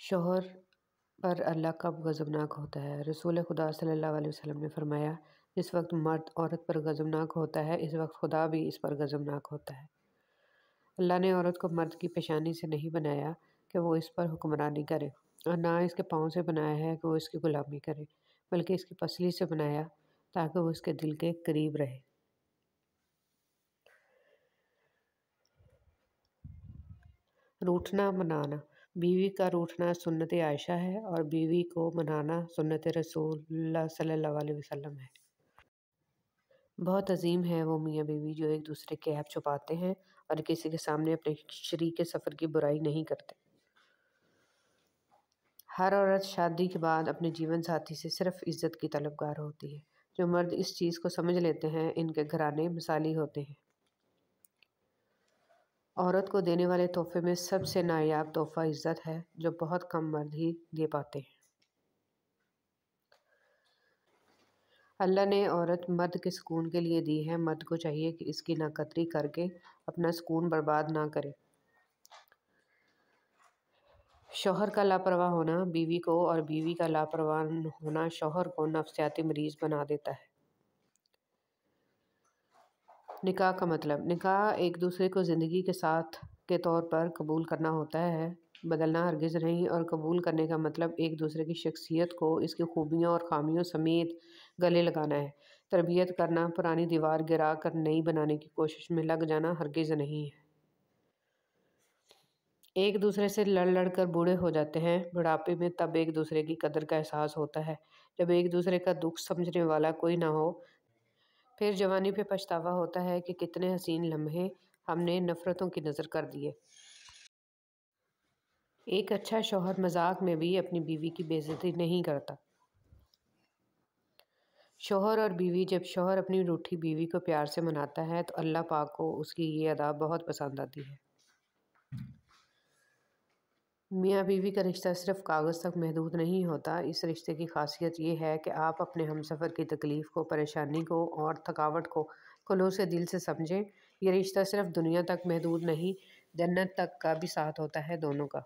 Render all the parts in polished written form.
شوہر پر اللہ کب غضبناک ہوتا ہے؟ رسول خدا صلی اللہ علیہ وسلم نے فرمایا، جس وقت مرد عورت پر غضبناک ہوتا ہے اس وقت خدا بھی اس پر غضبناک ہوتا ہے۔ اللہ نے عورت کو مرد کی پیشانی سے نہیں بنایا کہ وہ اس پر حکمرانی کرے، اور نہ اس کے پاؤں سے بنایا ہے کہ وہ اس کی غلامی کرے، بلکہ اس کی پسلی سے بنایا تاکہ وہ اس کے دل کے قریب رہے۔ روٹھنا منانا۔ بیوی کا روٹھنا سنت عائشہ ہے اور بیوی کو منانا سنت رسول اللہ صلی اللہ علیہ وسلم ہے۔ بہت عظیم ہے وہ میاں بیوی جو ایک دوسرے کے عیب چھپاتے ہیں اور کسی کے سامنے اپنے شریک سفر کی برائی نہیں کرتے۔ ہر عورت شادی کے بعد اپنے جیون ساتھی سے صرف عزت کی طلبگار ہوتی ہے۔ جو مرد اس چیز کو سمجھ لیتے ہیں ان کے گھرانے مثالی ہوتے ہیں۔ عورت کو دینے والے تحفے میں سب سے نایاب تحفہ عزت ہے، جو بہت کم مرد ہی دے پاتے ہیں۔ اللہ نے عورت مرد کے سکون کے لیے دی ہے، مرد کو چاہیے کہ اس کی ناقدری کر کے اپنا سکون برباد نہ کرے۔ شوہر کا لاپرواہ ہونا بیوی کو اور بیوی کا لاپرواہ ہونا شوہر کو نفسیاتی مریض بنا دیتا ہے۔ نکاح کا مطلب۔ نکاح ایک دوسرے کو زندگی کے ساتھ کے طور پر قبول کرنا ہوتا ہے، بدلنا ہرگز نہیں، اور قبول کرنے کا مطلب ایک دوسرے کی شخصیت کو اس کی خوبیوں اور خامیوں سمیت گلے لگانا ہے۔ تربیت کرنا، پرانی دیوار گرا کر نئی بنانے کی کوشش میں لگ جانا ہرگز نہیں ہے۔ ایک دوسرے سے لڑ لڑ کر بوڑھے ہو جاتے ہیں، بڑھاپے میں تب ایک دوسرے کی قدر کا احساس ہوتا ہے جب ایک دوسرے کا دکھ سمجھنے والا کوئی نہ ہو۔ پھر جوانی پہ پچھتاوا ہوتا ہے کہ کتنے حسین لمحے ہم نے نفرتوں کی نظر کر دیے۔ ایک اچھا شوہر مذاق میں بھی اپنی بیوی کی بے عزتی نہیں کرتا۔ شوہر اور بیوی۔ جب شوہر اپنی روٹھی بیوی کو پیار سے مناتا ہے تو اللہ پاک کو اس کی یہ ادا بہت پسند آتی ہے۔ میاں بیوی کا رشتہ صرف کاغذ تک محدود نہیں ہوتا۔ اس رشتے کی خاصیت یہ ہے کہ آپ اپنے ہمسفر کی تکلیف کو، پریشانی کو اور تھکاوٹ کو خلوص دل سے سمجھیں۔ یہ رشتہ صرف دنیا تک محدود نہیں، جنت تک کا بھی ساتھ ہوتا ہے دونوں کا۔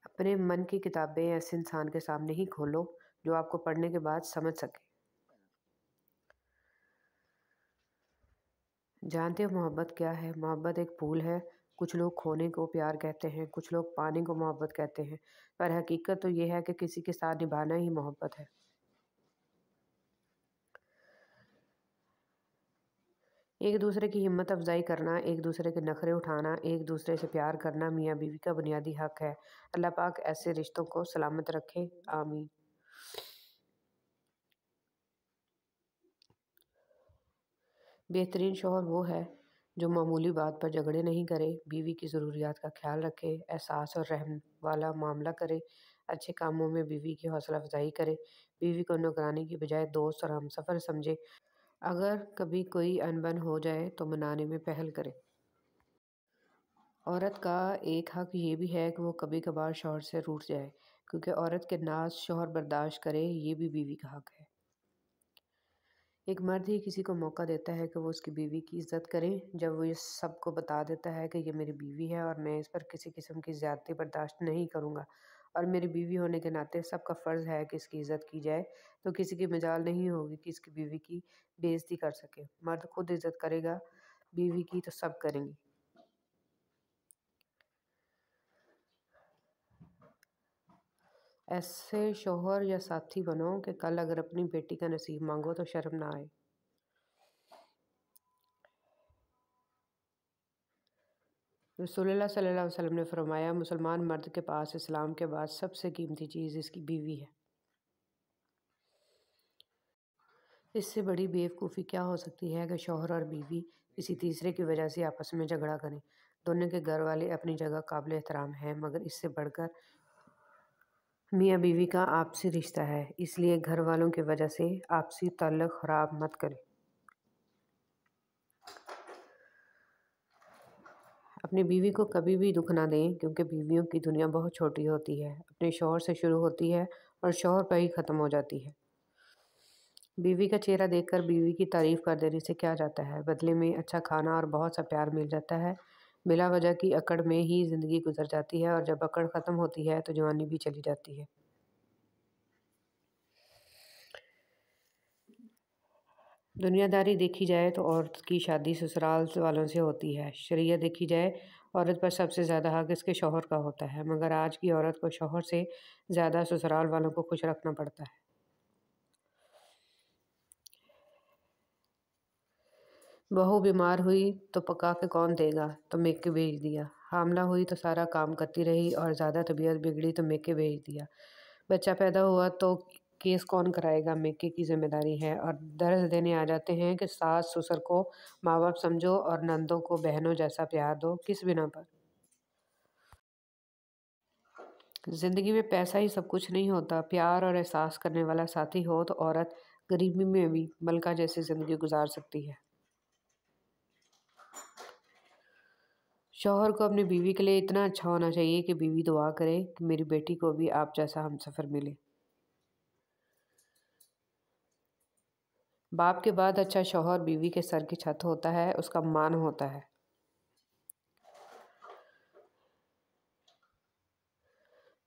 اپنے من کی کتابیں ایسے انسان کے سامنے ہی کھولو جو آپ کو پڑھنے کے بعد سمجھ سکے۔ جانتے ہو محبت کیا ہے؟ محبت ایک پھول ہے۔ کچھ لوگ کھونے کو پیار کہتے ہیں، کچھ لوگ پانے کو محبت کہتے ہیں، پر حقیقت تو یہ ہے کہ کسی کے ساتھ نبھانا ہی محبت ہے۔ ایک دوسرے کی ہمت افزائی کرنا، ایک دوسرے کے نخرے اٹھانا، ایک دوسرے سے پیار کرنا میاں بیوی کا بنیادی حق ہے۔ اللہ پاک ایسے رشتوں کو سلامت رکھے، آمین۔ بہترین شوہر وہ ہے جو معمولی بات پر جھگڑے نہیں کرے، بیوی کی ضروریات کا خیال رکھے، احساس اور رحم والا معاملہ کرے، اچھے کاموں میں بیوی کی حوصلہ افزائی کرے، بیوی کو نوکرانی کی بجائے دوست اور ہمسفر سمجھے، اگر کبھی کوئی انبن ہو جائے تو منانے میں پہل کرے۔ عورت کا ایک حق یہ بھی ہے کہ وہ کبھی کبھار شوہر سے روٹھ جائے، کیونکہ عورت کے ناز شوہر برداشت کرے، یہ بھی بیوی کا حق ہے۔ ایک مرد ہی کسی کو موقع دیتا ہے کہ وہ اس کی بیوی کی عزت کرے جب وہ یہ سب کو بتا دیتا ہے کہ یہ میری بیوی ہے اور میں اس پر کسی قسم کی زیادتی برداشت نہیں کروں گا، اور میری بیوی ہونے کے ناطے سب کا فرض ہے کہ اس کی عزت کی جائے، تو کسی کی مجال نہیں ہوگی کہ اس کی بیوی کی بے عزتی کر سکے۔ مرد خود عزت کرے گا بیوی کی تو سب کریں گے۔ ایسے شوہر یا ساتھی بنو کہ کل اگر اپنی بیٹی کا نصیب مانگو تو شرم نہ آئے۔ رسول اللہ صلی اللہ علیہ وسلم نے فرمایا، مسلمان مرد کے پاس اسلام کے بعد سب سے قیمتی چیز اس کی بیوی ہے۔ اس سے بڑی بے وقوفی کیا ہو سکتی ہے کہ شوہر اور بیوی کسی تیسرے کی وجہ سے آپس میں جھگڑا کریں۔ دونوں کے گھر والے اپنی جگہ قابل احترام ہیں، مگر اس سے بڑھ کر میاں بیوی کا آپسی رشتہ ہے، اس لیے گھر والوں کی وجہ سے آپسی تعلق خراب مت کریں۔ اپنی بیوی کو کبھی بھی دکھ نہ دیں، کیونکہ بیویوں کی دنیا بہت چھوٹی ہوتی ہے، اپنے شوہر سے شروع ہوتی ہے اور شوہر پر ہی ختم ہو جاتی ہے۔ بیوی کا چہرہ دیکھ کر بیوی کی تعریف کر دینے سے کیا جاتا ہے؟ بدلے میں اچھا کھانا اور بہت سا پیار مل جاتا ہے۔ بلا وجہ کی اکڑ میں ہی زندگی گزر جاتی ہے اور جب اکڑ ختم ہوتی ہے تو جوانی بھی چلی جاتی ہے۔ دنیا داری دیکھی جائے تو عورت کی شادی سسرال والوں سے ہوتی ہے۔ شریعت دیکھی جائے عورت پر سب سے زیادہ حق اس کے شوہر کا ہوتا ہے، مگر آج کی عورت کو شوہر سے زیادہ سسرال والوں کو خوش رکھنا پڑتا ہے۔ بہو بیمار ہوئی تو پکا کے کون دے گا تو میکے بھیج دیا، حاملہ ہوئی تو سارا کام کرتی رہی اور زیادہ طبیعت بگڑی تو میکے بھیج دیا، بچہ پیدا ہوا تو کیس کون کرائے گا، میکے کی ذمہ داری ہے۔ اور درس دینے آ جاتے ہیں کہ ساس سسر کو ماں باپ سمجھو اور نندوں کو بہنوں جیسا پیار دو، کس بنا پر؟ زندگی میں پیسہ ہی سب کچھ نہیں ہوتا، پیار اور احساس کرنے والا ساتھی ہو تو عورت غریبی میں بھی ملکہ جیسی زندگی گزار سکتی ہے۔ شوہر کو اپنی بیوی کے لیے اتنا اچھا ہونا چاہیے کہ بیوی دعا کرے کہ میری بیٹی کو بھی آپ جیسا ہمسفر ملے۔ باپ کے بعد اچھا شوہر بیوی کے سر کی چھت ہوتا ہے، اس کا مان ہوتا ہے۔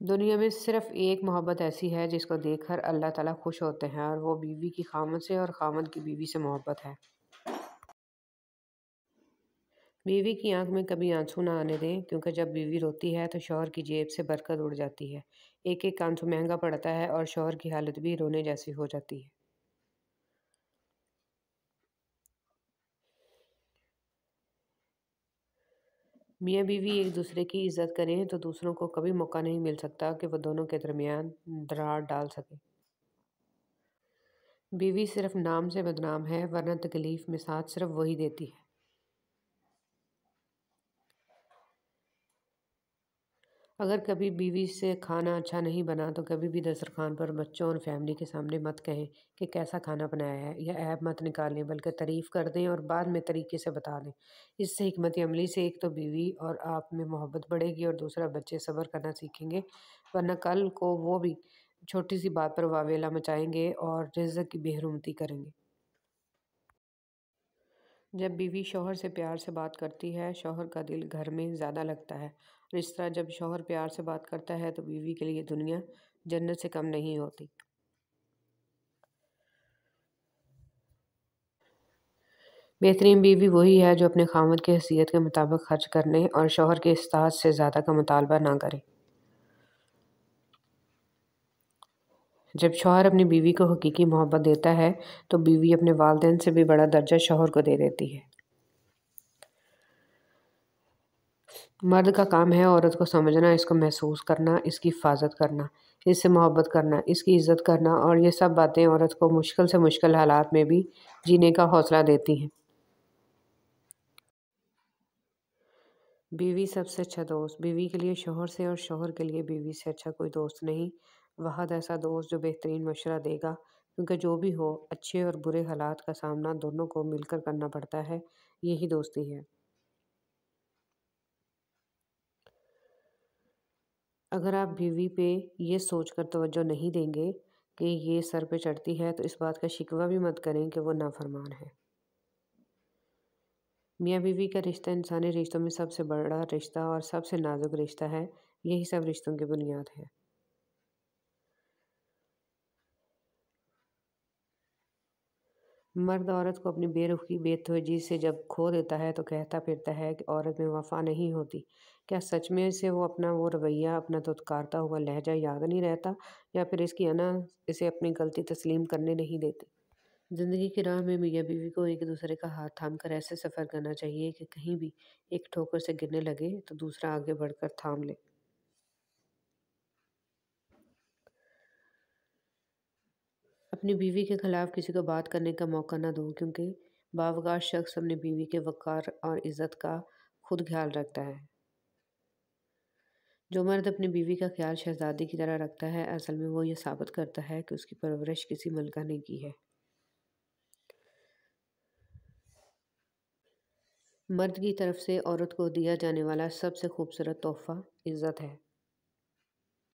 دنیا میں صرف ایک محبت ایسی ہے جس کو دیکھ کر اللہ تعالیٰ خوش ہوتے ہیں، اور وہ بیوی کی خامد سے اور خامد کی بیوی سے محبت ہے۔ بیوی کی آنکھ میں کبھی آنسو نہ آنے دیں، کیونکہ جب بیوی روتی ہے تو شوہر کی جیب سے برکت اڑ جاتی ہے، ایک ایک آنسو مہنگا پڑتا ہے اور شوہر کی حالت بھی رونے جیسی ہو جاتی ہے۔ میاں بیوی ایک دوسرے کی عزت کریں تو دوسروں کو کبھی موقع نہیں مل سکتا کہ وہ دونوں کے درمیان دراڑ ڈال سکے۔ بیوی صرف نام سے بدنام ہے، ورنہ تکلیف میں ساتھ صرف وہی دیتی ہے۔ اگر کبھی بیوی سے کھانا اچھا نہیں بنا تو کبھی بھی دسترخوان پر بچوں اور فیملی کے سامنے مت کہیں کہ کیسا کھانا بنایا ہے، یا عیب مت نکالیں، بلکہ تعریف کر دیں اور بعد میں طریقے سے بتا دیں۔ اس سے حکمت عملی سے ایک تو بیوی اور آپ میں محبت بڑھے گی اور دوسرا بچے صبر کرنا سیکھیں گے، ورنہ کل کو وہ بھی چھوٹی سی بات پر واویلا مچائیں گے اور رزق کی بے حرمتی کریں گے۔ جب بیوی شوہر سے پیار سے بات کرتی ہے، شوہر کا دل گھر میں زیادہ لگتا ہے، اور اس طرح جب شوہر پیار سے بات کرتا ہے تو بیوی کے لیے دنیا جنت سے کم نہیں ہوتی۔ بہترین بیوی وہی ہے جو اپنے خاوند کی حیثیت کے مطابق خرچ کرنے اور شوہر کے استاذ سے زیادہ کا مطالبہ نہ کرے۔ جب شوہر اپنی بیوی کو حقیقی محبت دیتا ہے تو بیوی اپنے والدین سے بھی بڑا درجہ شوہر کو دے دیتی ہے۔ مرد کا کام ہے عورت کو سمجھنا، اس کو محسوس کرنا، اس کی حفاظت کرنا، اس سے محبت کرنا، اس کی عزت کرنا، اور یہ سب باتیں عورت کو مشکل سے مشکل حالات میں بھی جینے کا حوصلہ دیتی ہیں۔ بیوی سب سے اچھا دوست، بیوی کے لیے شوہر سے اور شوہر کے لیے بیوی سے اچھا کوئی دوست نہیں۔ واحد ایسا دوست جو بہترین مشورہ دے گا، کیونکہ جو بھی ہو اچھے اور برے حالات کا سامنا دونوں کو مل کر کرنا پڑتا ہے، یہی دوستی ہے۔ اگر آپ بیوی پہ یہ سوچ کر توجہ نہیں دیں گے کہ یہ سر پہ چڑھتی ہے تو اس بات کا شکوہ بھی مت کریں کہ وہ نافرمان ہے۔ میاں بیوی کا رشتہ انسانی رشتوں میں سب سے بڑا رشتہ اور سب سے نازک رشتہ ہے، یہی سب رشتوں کی بنیاد ہے۔ مرد عورت کو اپنی بے رخی بے توجہی سے جب کھو دیتا ہے تو کہتا پھرتا ہے کہ عورت میں وفا نہیں ہوتی۔ کیا سچ میں اسے وہ اپنا وہ رویہ، اپنا دھتکارتا ہوا لہجہ یاد نہیں رہتا، یا پھر اس کی انا اسے اپنی غلطی تسلیم کرنے نہیں دیتی؟ زندگی کی راہ میں میاں بیوی کو ایک دوسرے کا ہاتھ تھام کر ایسے سفر کرنا چاہیے کہ کہیں بھی ایک ٹھوکر سے گرنے لگے تو دوسرا آگے بڑھ کر تھام لے۔ اپنی بیوی کے خلاف کسی کو بات کرنے کا موقع نہ دو، کیونکہ باوقار شخص اپنی بیوی کے وقار اور عزت کا خود خیال رکھتا ہے۔ جو مرد اپنی بیوی کا خیال شہزادی کی طرح رکھتا ہے، اصل میں وہ یہ ثابت کرتا ہے کہ اس کی پرورش کسی ملکہ نے کی ہے۔ مرد کی طرف سے عورت کو دیا جانے والا سب سے خوبصورت تحفہ عزت ہے۔